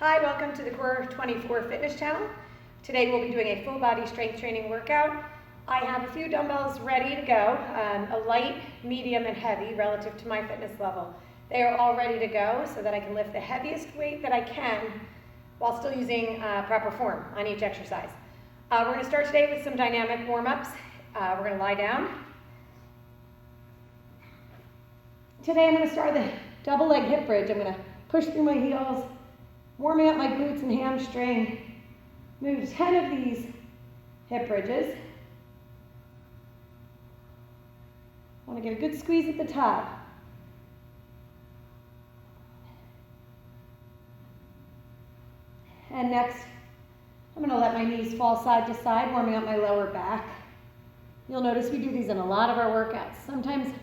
Hi, welcome to the Core 24 Fitness channel. Today we'll be doing a full body strength training workout. I have a few dumbbells ready to go, a light, medium, and heavy relative to my fitness level. They are all ready to go so that I can lift the heaviest weight that I can while still using proper form on each exercise. We're going to start today with some dynamic warm-ups. We're going to lie down. Today I'm going to start the double leg hip bridge. I'm going to push through my heels, warming up my glutes and hamstring. Move 10 of these hip bridges. I want to get a good squeeze at the top. And next, I'm going to let my knees fall side to side, warming up my lower back. You'll notice we do these in a lot of our workouts. Sometimes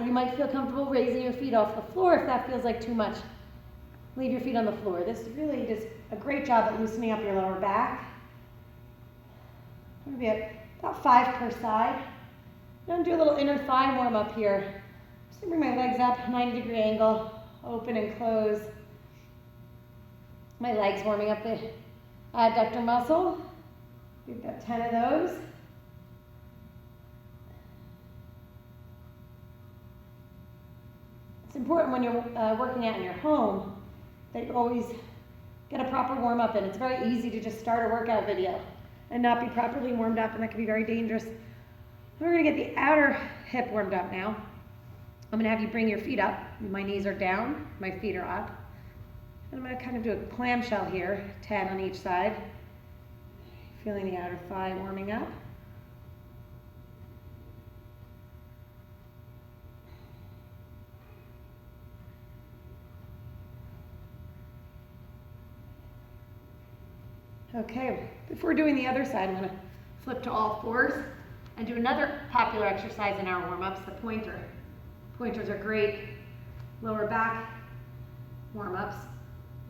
you might feel comfortable raising your feet off the floor if that feels like too much. Leave your feet on the floor. This really does a great job at loosening up your lower back. I'm going to be at about 5 per side. I'm going to do a little inner thigh warm up here. Just going to bring my legs up, 90-degree angle, open and close. My legs warming up the adductor muscle. We've got 10 of those. It's important when you're working out in your home that you always get a proper warm up in. It's very easy to just start a workout video and not be properly warmed up, and that can be very dangerous. We're going to get the outer hip warmed up now. I'm going to have you bring your feet up. My knees are down, my feet are up. And I'm going to kind of do a clamshell here, 10 on each side. Feeling the outer thigh warming up. Okay, before doing the other side, I'm going to flip to all fours and do another popular exercise in our warm-ups, the pointer. Pointers are great lower back warm-ups.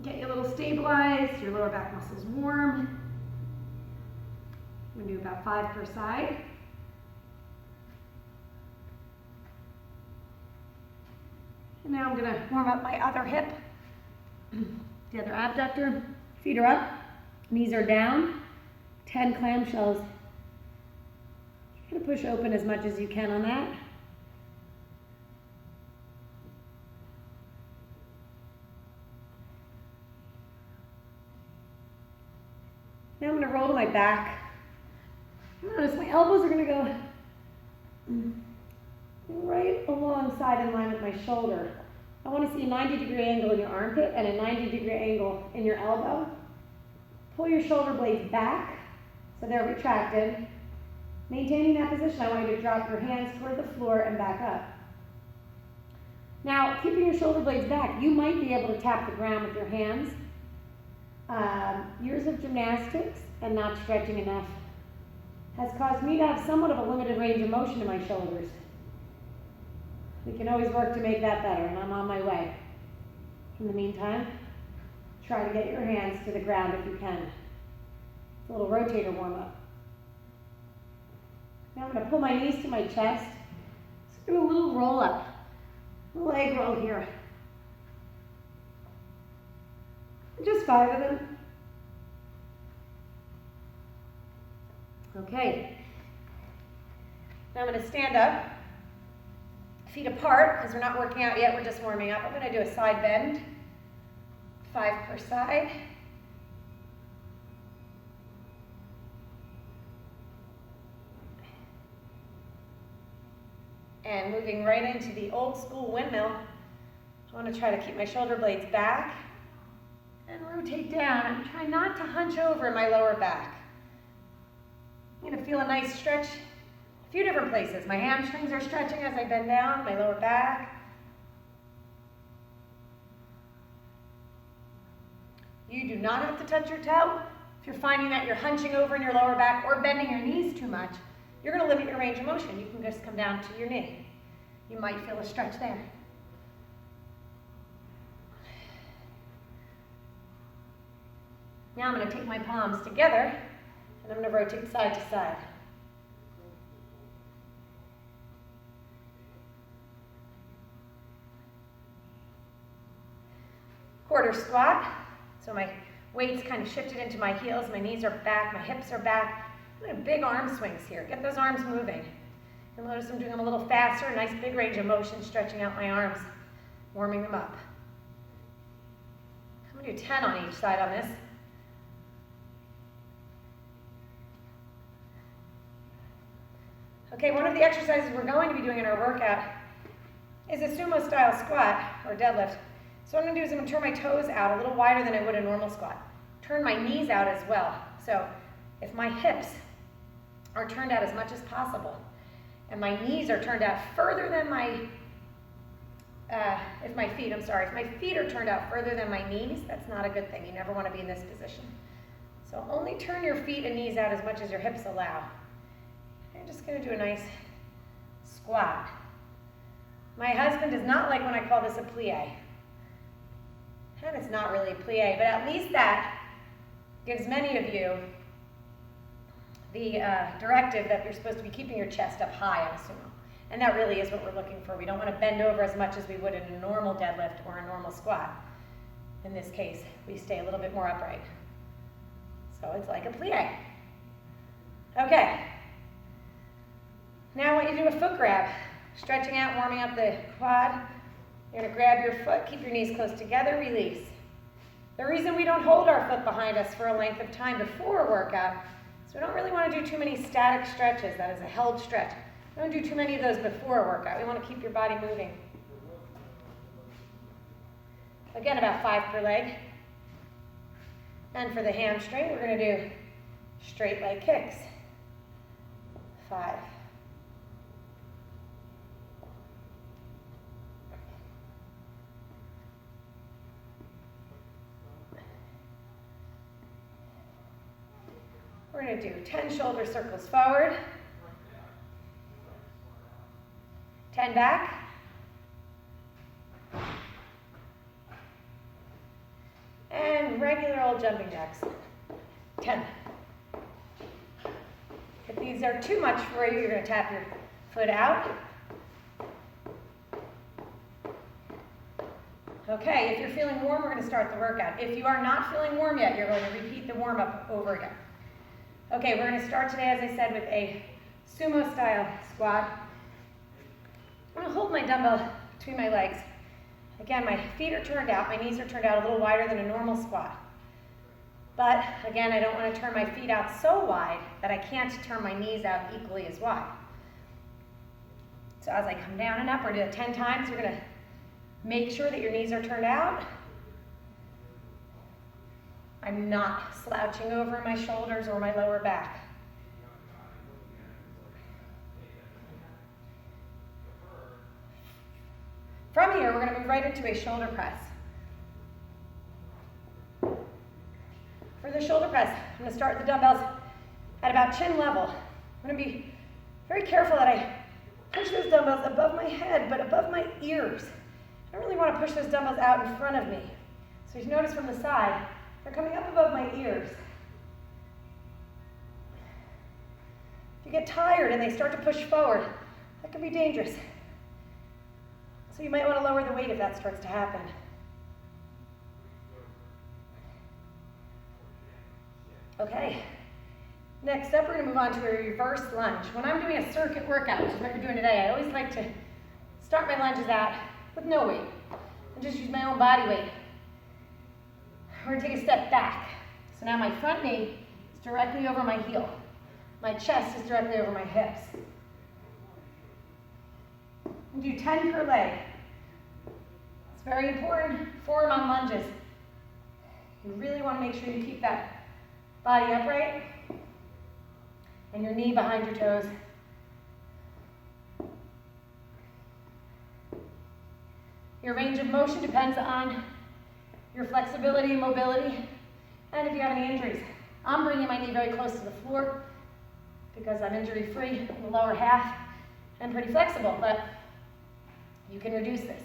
Get you a little stabilized, your lower back muscles warm. I'm going to do about 5 per side. And now I'm going to warm up my other hip, the other abductor. Feet are up. Knees are down, 10 clamshells. Try to push open as much as you can on that. Now I'm going to roll to my back. Notice my elbows are going to go right alongside in line with my shoulder. I want to see a 90-degree angle in your armpit and a 90-degree angle in your elbow. Pull your shoulder blades back so they're retracted. Maintaining that position, I want you to drop your hands toward the floor and back up. Now, keeping your shoulder blades back, you might be able to tap the ground with your hands. Years of gymnastics and not stretching enough has caused me to have somewhat of a limited range of motion in my shoulders. We can always work to make that better, and I'm on my way. In the meantime, try to get your hands to the ground if you can. It's a little rotator warm-up. Now I'm going to pull my knees to my chest. Just do a little roll-up, a leg roll here. Just 5 of them. Okay. Now I'm going to stand up, feet apart, because we're not working out yet, we're just warming up. I'm going to do a side bend. 5 per side. And moving right into the old school windmill, I want to try to keep my shoulder blades back and rotate down and try not to hunch over in my lower back. I'm going to feel a nice stretch a few different places. My hamstrings are stretching as I bend down, my lower back. You do not have to touch your toe. If you're finding that you're hunching over in your lower back or bending your knees too much, you're going to limit your range of motion. You can just come down to your knee. You might feel a stretch there. Now I'm going to take my palms together and I'm going to rotate side to side. quarter squat. So my weight's kind of shifted into my heels, my knees are back, my hips are back. I'm doing big arm swings here. Get those arms moving. You'll notice I'm doing them a little faster, nice big range of motion, stretching out my arms, warming them up. I'm gonna do 10 on each side on this. Okay, one of the exercises we're going to be doing in our workout is a sumo style squat or deadlift. So what I'm gonna do is I'm gonna turn my toes out a little wider than I would a normal squat. Turn my knees out as well. So if my hips are turned out as much as possible, and my knees are turned out further than my, if my feet are turned out further than my knees, that's not a good thing. You never want to be in this position. So only turn your feet and knees out as much as your hips allow. I'm just going to do a nice squat. My husband does not like when I call this a plie. And it's not really a plie, but at least that gives many of you the directive that you're supposed to be keeping your chest up high on a sumo. And that really is what we're looking for. We don't want to bend over as much as we would in a normal deadlift or a normal squat. In this case, we stay a little bit more upright. So it's like a plie. Okay. Now I want you to do a foot grab. Stretching out, warming up the quad. You're going to grab your foot, keep your knees close together, release. The reason we don't hold our foot behind us for a length of time before a workout, so we don't really want to do too many static stretches, that is a held stretch. We don't do too many of those before a workout. We want to keep your body moving. Again, about 5 per leg. And for the hamstring, we're going to do straight leg kicks. 5. We're going to do 10 shoulder circles forward, 10 back, and regular old jumping jacks, 10. If these are too much for you, you're going to tap your foot out. Okay, if you're feeling warm, we're going to start the workout. If you are not feeling warm yet, you're going to repeat the warm-up over again. Okay, we're going to start today, as I said, with a sumo style squat. I'm going to hold my dumbbell between my legs. Again, my feet are turned out, my knees are turned out a little wider than a normal squat. But again, I don't want to turn my feet out so wide that I can't turn my knees out equally as wide. So as I come down and up, we're going to do it 10 times. You're going to make sure that your knees are turned out. I'm not slouching over my shoulders or my lower back. From here, we're going to move right into a shoulder press. For the shoulder press, I'm going to start the dumbbells at about chin level. I'm going to be very careful that I push those dumbbells above my head, but above my ears. I don't really want to push those dumbbells out in front of me. So if you notice from the side, they're coming up above my ears. If you get tired and they start to push forward, that can be dangerous. So you might want to lower the weight if that starts to happen. Okay. Next up, we're going to move on to a reverse lunge. When I'm doing a circuit workout, which is what we're doing today, I always like to start my lunges out with no weight and just use my own body weight. We're going to take a step back. So now my front knee is directly over my heel. My chest is directly over my hips. And do 10 per leg. It's very important. Form on lunges. You really want to make sure you keep that body upright and your knee behind your toes. Your range of motion depends on your flexibility and mobility, and if you have any injuries. I'm bringing my knee very close to the floor because I'm injury-free in the lower half and pretty flexible, but you can reduce this.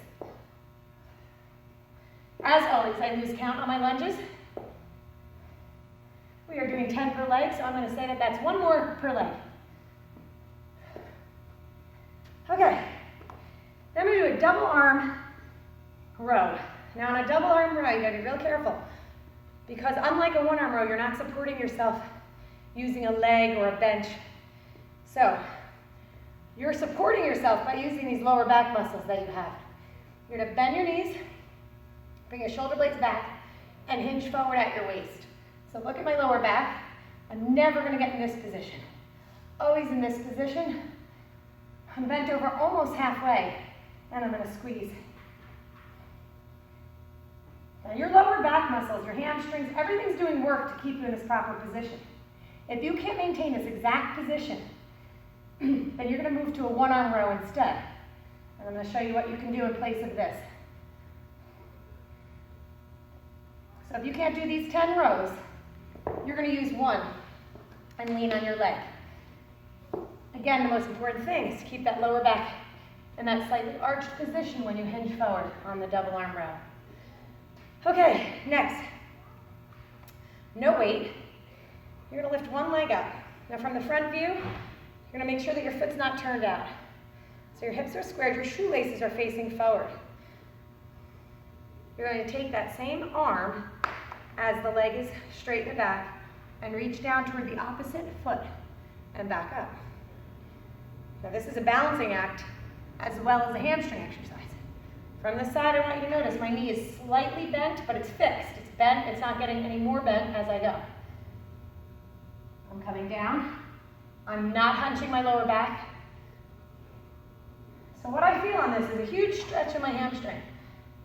As always, I lose count on my lunges. We are doing 10 per leg, so I'm going to say that that's 1 more per leg. Okay, then I'm going to do a double arm row. Now on a double arm row, you gotta be real careful because unlike a one arm row, you're not supporting yourself using a leg or a bench. So you're supporting yourself by using these lower back muscles that you have. You're gonna bend your knees, bring your shoulder blades back, and hinge forward at your waist. So look at my lower back. I'm never gonna get in this position. Always in this position. I'm bent over almost halfway, and I'm gonna squeeze. Now your lower back muscles, your hamstrings, everything's doing work to keep you in this proper position. If you can't maintain this exact position, then you're gonna move to a one arm row instead. And I'm gonna show you what you can do in place of this. So if you can't do these 10 rows, you're gonna use one and lean on your leg. Again, the most important thing is to keep that lower back in that slightly arched position when you hinge forward on the double arm row. Okay, next. No weight. You're gonna lift one leg up. Now from the front view, you're gonna make sure that your foot's not turned out. So your hips are squared, your shoelaces are facing forward. You're going to take that same arm as the leg is straight in the back and reach down toward the opposite foot and back up. Now this is a balancing act as well as a hamstring exercise. From the side, I want you to notice my knee is slightly bent, but it's fixed. It's bent, it's not getting any more bent as I go. I'm coming down. I'm not hunching my lower back. So what I feel on this is a huge stretch in my hamstring.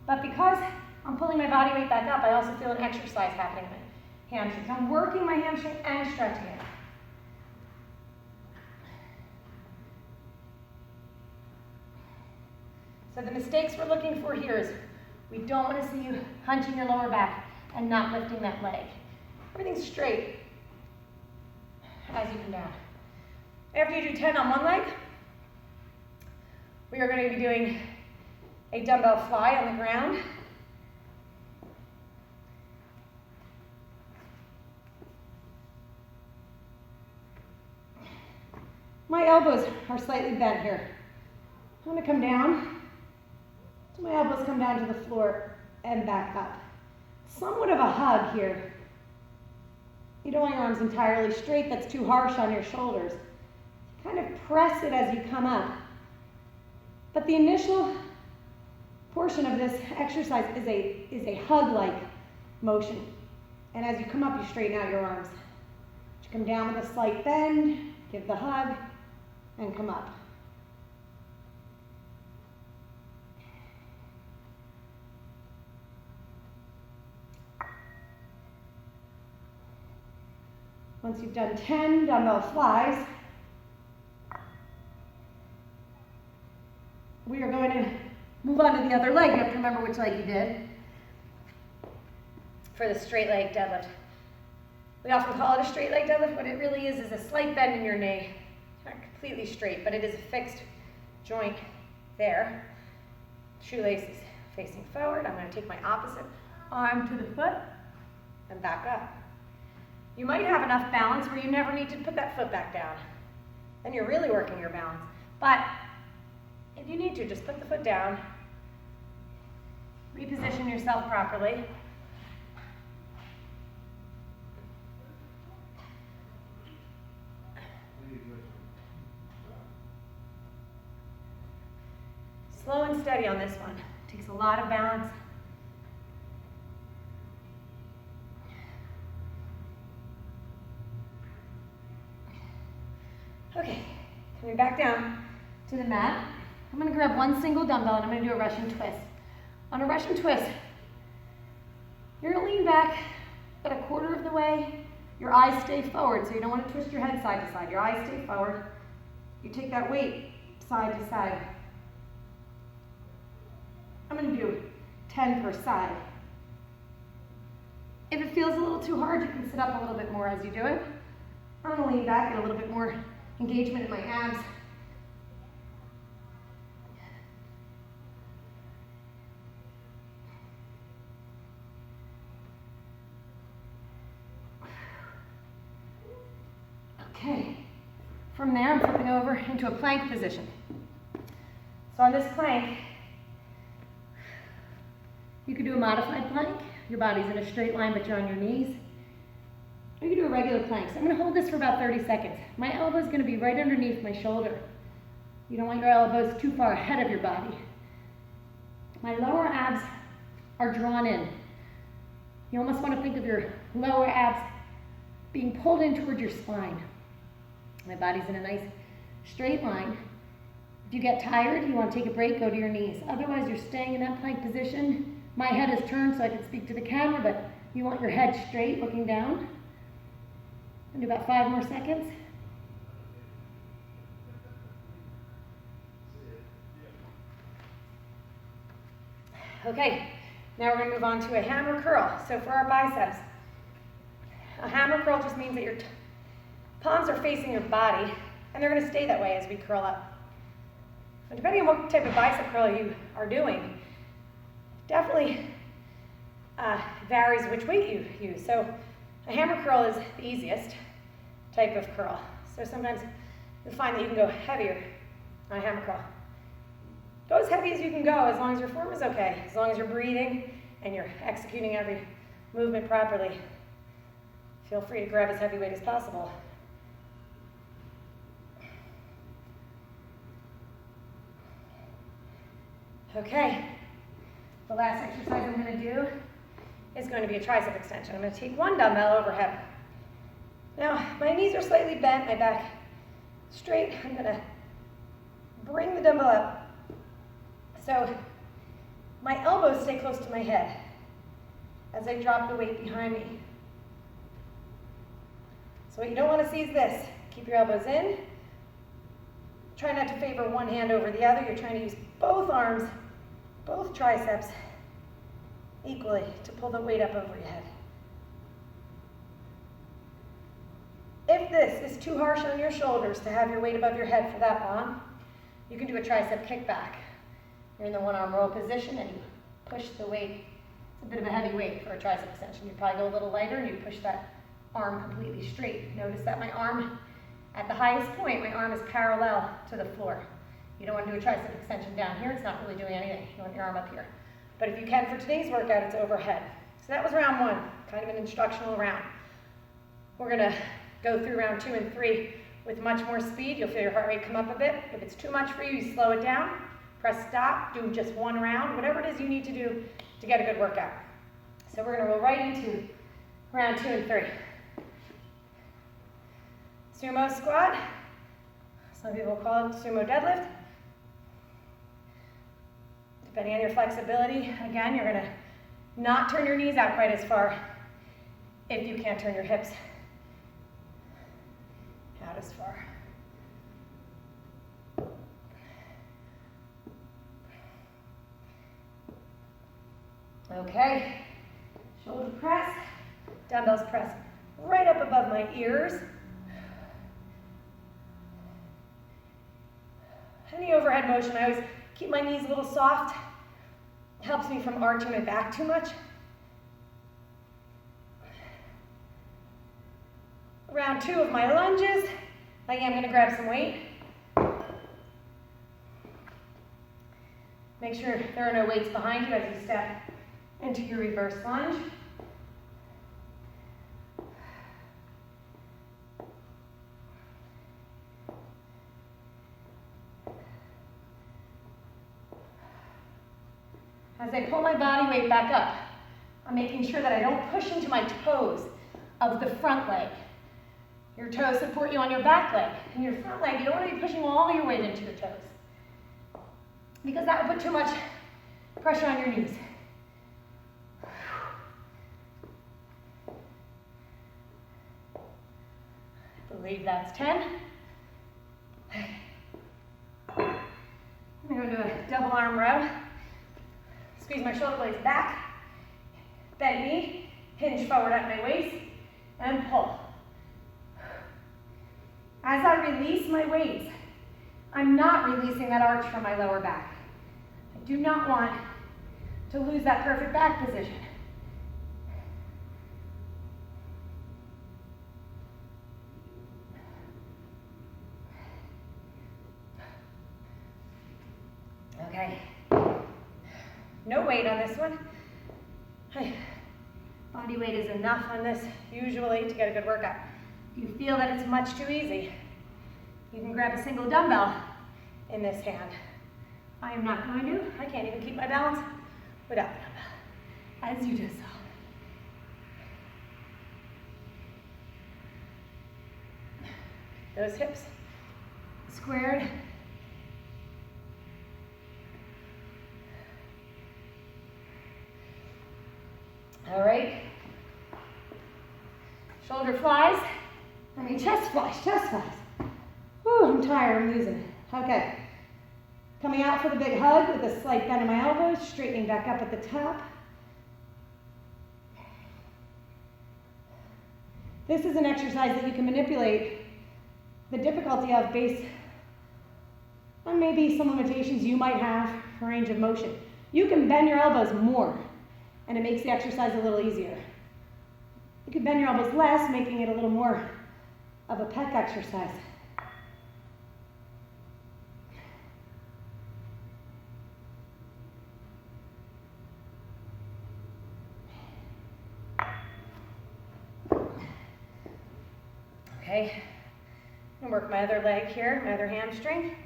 But because I'm pulling my body weight back up, I also feel an exercise happening in my hamstrings. I'm working my hamstring and stretching it. So the mistakes we're looking for here is we don't want to see you hunching your lower back and not lifting that leg. Everything's straight as you come down. After you do 10 on one leg, we are going to be doing a dumbbell fly on the ground. My elbows are slightly bent here. I'm going to come down. So my elbows come down to the floor and back up. Somewhat of a hug here. You don't want your arms entirely straight. That's too harsh on your shoulders. Kind of press it as you come up. But the initial portion of this exercise is a hug-like motion. And as you come up, you straighten out your arms. You come down with a slight bend, give the hug, and come up. Once you've done 10 dumbbell flies, we are going to move on to the other leg. You have to remember which leg you did for the straight leg deadlift. We often call it a straight leg deadlift. What it really is a slight bend in your knee. It's not completely straight, but it is a fixed joint there. Shoelaces facing forward. I'm going to take my opposite arm to the foot and back up. You might have enough balance where you never need to put that foot back down. Then you're really working your balance. But if you need to, just put the foot down, reposition yourself properly. Slow and steady on this one. Takes a lot of balance. Okay, coming back down to the mat. I'm going to grab one single dumbbell and I'm going to do a Russian twist. On a Russian twist, you're going to lean back about a quarter of the way. Your eyes stay forward, so you don't want to twist your head side to side. Your eyes stay forward. You take that weight side to side. I'm going to do 10 per side. If it feels a little too hard, you can sit up a little bit more as you do it. I'm going to lean back, get a little bit more engagement in my abs. Okay, from there I'm flipping over into a plank position. So on this plank, You could do a modified plank. Your body's in a straight line, but you're on your knees. Or you could do a regular plank. So I'm going to hold this for about 30 seconds. My elbow is going to be right underneath my shoulder. You don't want your elbows too far ahead of your body. My lower abs are drawn in. You almost want to think of your lower abs being pulled in toward your spine. My body's in a nice straight line. If you get tired, you want to take a break, go to your knees. Otherwise, you're staying in that plank position. My head is turned so I can speak to the camera, but you want your head straight, looking down. And do about 5 more seconds. Okay, now we're going to move on to a hammer curl. So for our biceps, a hammer curl just means that your palms are facing your body, and they're going to stay that way as we curl up. And depending on what type of bicep curl you are doing, definitely varies which weight you use. So a hammer curl is the easiest type of curl. So sometimes you'll find that you can go heavier on a hammer curl. Go as heavy as you can go, as long as your form is okay, as long as you're breathing and you're executing every movement properly. Feel free to grab as heavy weight as possible. Okay, the last exercise I'm going to do is going to be a tricep extension. I'm going to take one dumbbell overhead. Now, my knees are slightly bent, my back straight. I'm going to bring the dumbbell up so my elbows stay close to my head as I drop the weight behind me. So what you don't want to see is this. Keep your elbows in. Try not to favor one hand over the other. You're trying to use both arms, both triceps, equally to pull the weight up over your head. If this is too harsh on your shoulders to have your weight above your head for that long, you can do a tricep kickback. You're in the one arm row position and you push the weight. It's a bit of a heavy weight for a tricep extension. You probably go a little lighter and you push that arm completely straight. Notice that my arm, at the highest point, my arm is parallel to the floor. You don't want to do a tricep extension down here. It's not really doing anything. You want your arm up here. But if you can, for today's workout, it's overhead. So that was round 1, kind of an instructional round. We're going to go through round 2 and 3 with much more speed. You'll feel your heart rate come up a bit. If it's too much for you, you slow it down. Press stop. Do just 1 round. Whatever it is you need to do to get a good workout. So we're going to go right into round 2 and 3. Sumo squat. Some people call it sumo deadlift. Depending on your flexibility, again, you're going to not turn your knees out quite as far if you can't turn your hips out as far. Okay, shoulder press, dumbbells press right up above my ears. Any overhead motion, I always keep my knees a little soft. It helps me from arching my back too much. Round 2 of my lunges. I am going to grab some weight. Make sure there are no weights behind you as you step into your reverse lunge. As I pull my body weight back up, I'm making sure that I don't push into my toes of the front leg. Your toes support you on your back leg. And your front leg, you don't want to be pushing all your weight into your toes, because that would put too much pressure on your knees. I believe that's 10. I'm going to do a double arm row. Squeeze my shoulder blades back, bend knee, hinge forward at my waist, and pull. As I release my weights, I'm not releasing that arch from my lower back. I do not want to lose that perfect back position. Okay. No weight on this one. Body weight is enough on this usually to get a good workout. If you feel that it's much too easy, you can grab a single dumbbell in this hand. I am not going to. I can't even keep my balance without the dumbbell, as you just saw. Those hips squared. All right. Shoulder flies. Chest flies, chest flies. Whew, I'm tired, I'm losing it. Okay. Coming out for the big hug with a slight bend in my elbows, straightening back up at the top. This is an exercise that you can manipulate the difficulty of based on maybe some limitations you might have for range of motion. You can bend your elbows more, and it makes the exercise a little easier. You can bend your elbows less, making it a little more of a pec exercise. Okay, I'm gonna work my other leg here, my other hamstring.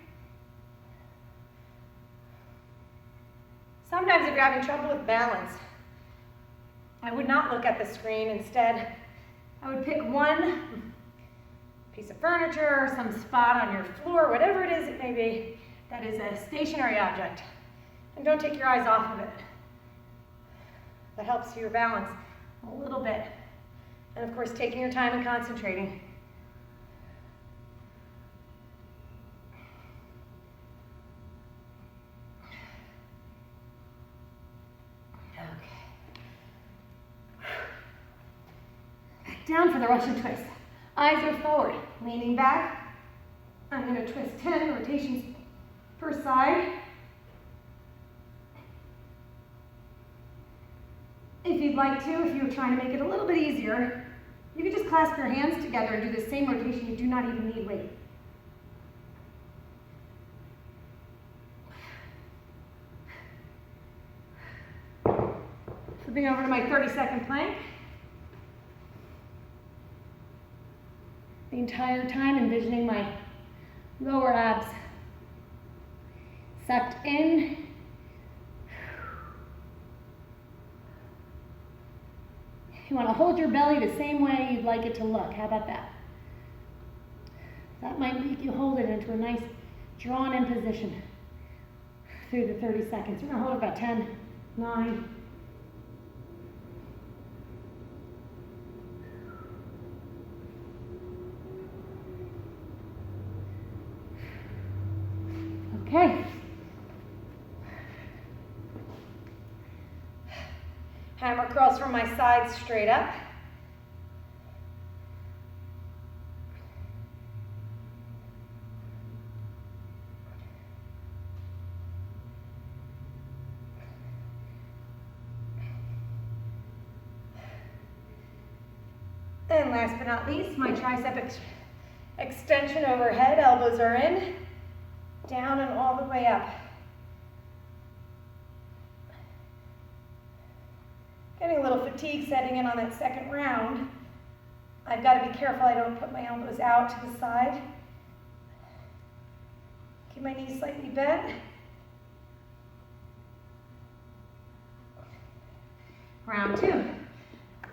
Sometimes if you're having trouble with balance, I would not look at the screen. Instead, I would pick one piece of furniture or some spot on your floor, whatever it is it may be, that is a stationary object. And don't take your eyes off of it. That helps your balance a little bit. And of course, taking your time and concentrating. Down for the Russian twist. Eyes are forward, leaning back. I'm going to twist 10 rotations per side. If you'd like to, if you're trying to make it a little bit easier, you can just clasp your hands together and do the same rotation. You do not even need weight. Flipping over to my 30-second plank. The entire time envisioning my lower abs sucked in. You want to hold your belly the same way you'd like it to look. How about that? That might make you hold it into a nice drawn-in position through the 30 seconds. We're going to hold it about 10, 9, okay. Hammer curls from my sides straight up. And last but not least, my tricep extension overhead. Elbows are in, down and all the way up. Getting a little fatigue setting in on that second round. I've got to be careful I don't put my elbows out to the side. Keep my knees slightly bent. Round 2.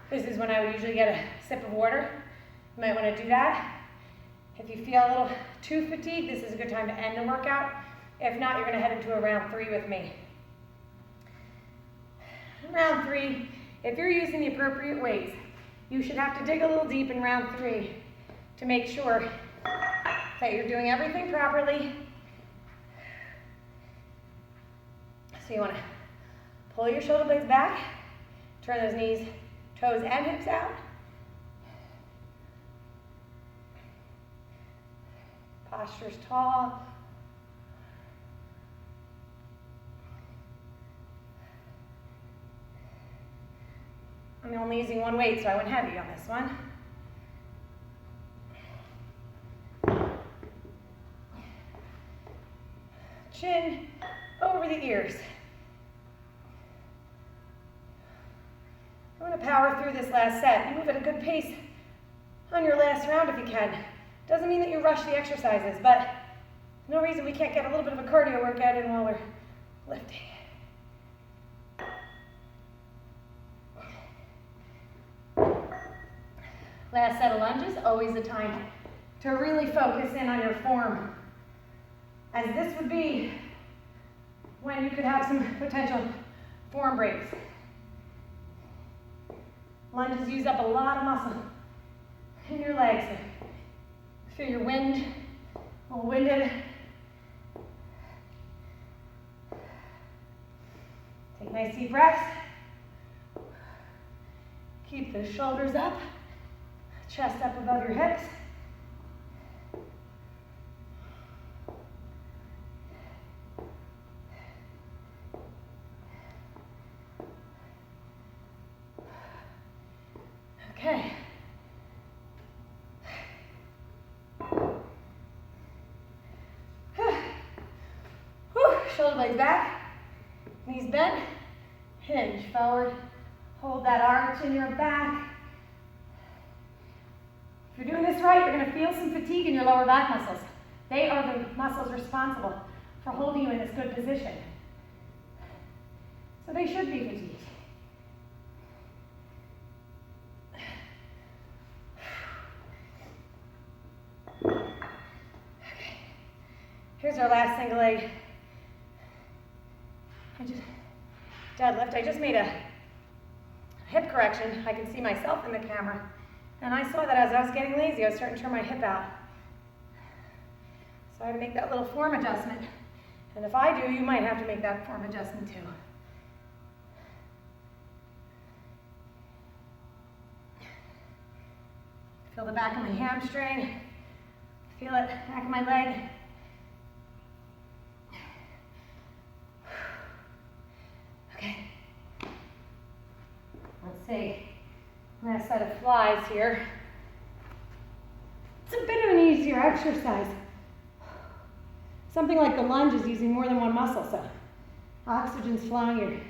This is when I would usually get a sip of water. You might want to do that. If you feel a little too fatigued, this is a good time to end the workout. If not, you're going to head into a round 3 with me. Round 3, if you're using the appropriate weights, you should have to dig a little deep in round 3 to make sure that you're doing everything properly. So you want to pull your shoulder blades back, turn those knees, toes, and hips out. Posture's tall. I'm only using one weight, so I went heavy on this one. Chin over the ears. I'm going to power power through this last set. You move at a good pace on your last round if you can. Doesn't mean that you rush the exercises, but no reason we can't get a little bit of a cardio workout in while we're lifting. Last set of lunges, always a time to really focus in on your form, as this would be when you could have some potential form breaks. Lunges use up a lot of muscle in your legs. Feel your wind, a little winded. Take nice deep breaths. Keep the shoulders up, chest up above your hips. Okay. Shoulder blades back, knees bent, hinge forward, hold that arch in your back. If you're doing this right, you're going to feel some fatigue in your lower back muscles. They are the muscles responsible for holding you in this good position. So they should be fatigued. Okay. Here's our last single leg. Deadlift. I just made a hip correction. I can see myself in the camera. And I saw that as I was getting lazy, I was starting to turn my hip out. So I had to make that little form adjustment. And if I do, you might have to make that form adjustment too. Feel the back of my hamstring. Feel it, back of my leg. Let's see, last set of flies here. It's a bit of an easier exercise. Something like the lunge is using more than one muscle, so oxygen's flowing, you're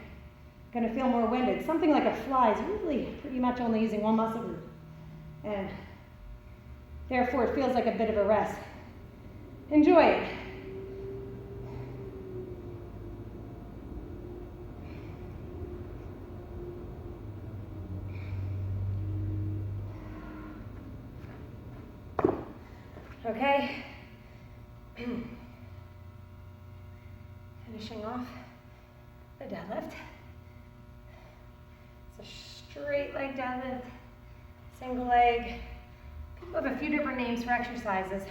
going to feel more winded. Something like a fly is really pretty much only using one muscle group, and therefore it feels like a bit of a rest. Enjoy it. Okay, finishing off the deadlift. It's a straight leg deadlift, single leg. People have a few different names for exercises.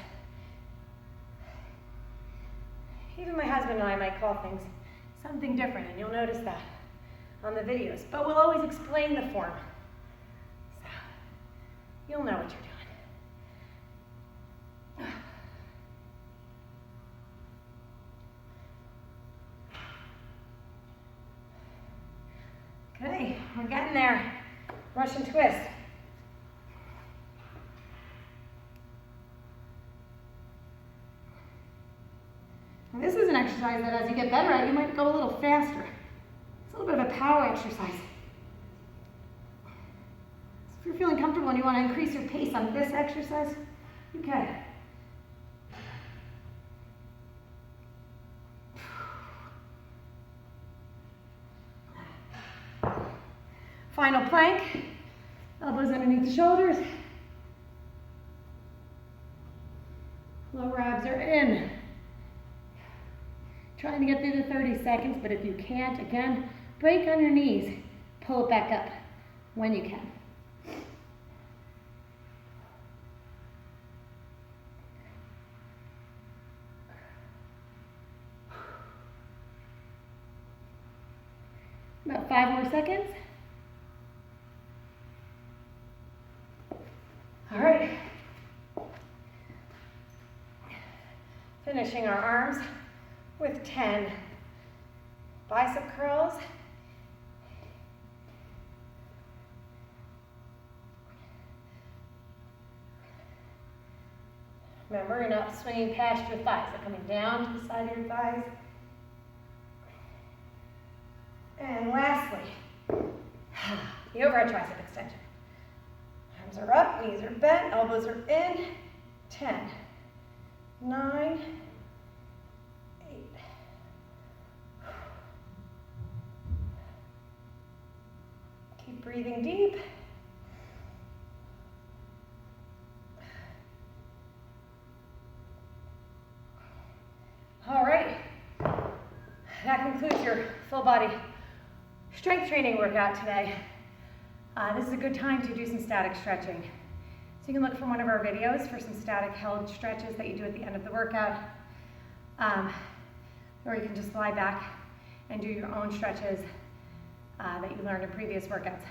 Even my husband and I might call things something different, and you'll notice that on the videos. But we'll always explain the form, so you'll know what you're doing. Okay, we're getting there. Russian twist. And this is an exercise that as you get better at, you might go a little faster. It's a little bit of a power exercise. So if you're feeling comfortable and you want to increase your pace on this exercise, you can. Final plank, elbows underneath the shoulders. Lower abs are in. Trying to get through the 30 seconds, but if you can't, again, break on your knees. Pull it back up when you can. About 5 more seconds. All right. Finishing our arms with 10 bicep curls. Remember, you're not swinging past your thighs. They're coming down to the side of your thighs. And lastly, the overhead tricep extension. Arms are up, knees are bent, elbows are in. 10, 9, 8. Keep breathing deep. All right, that concludes your full body strength training workout today. This is a good time to do some static stretching. So you can look from one of our videos for some static held stretches that you do at the end of the workout. Or you can just lie back and do your own stretches that you learned in previous workouts.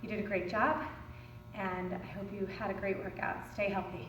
You did a great job, and I hope you had a great workout. Stay healthy.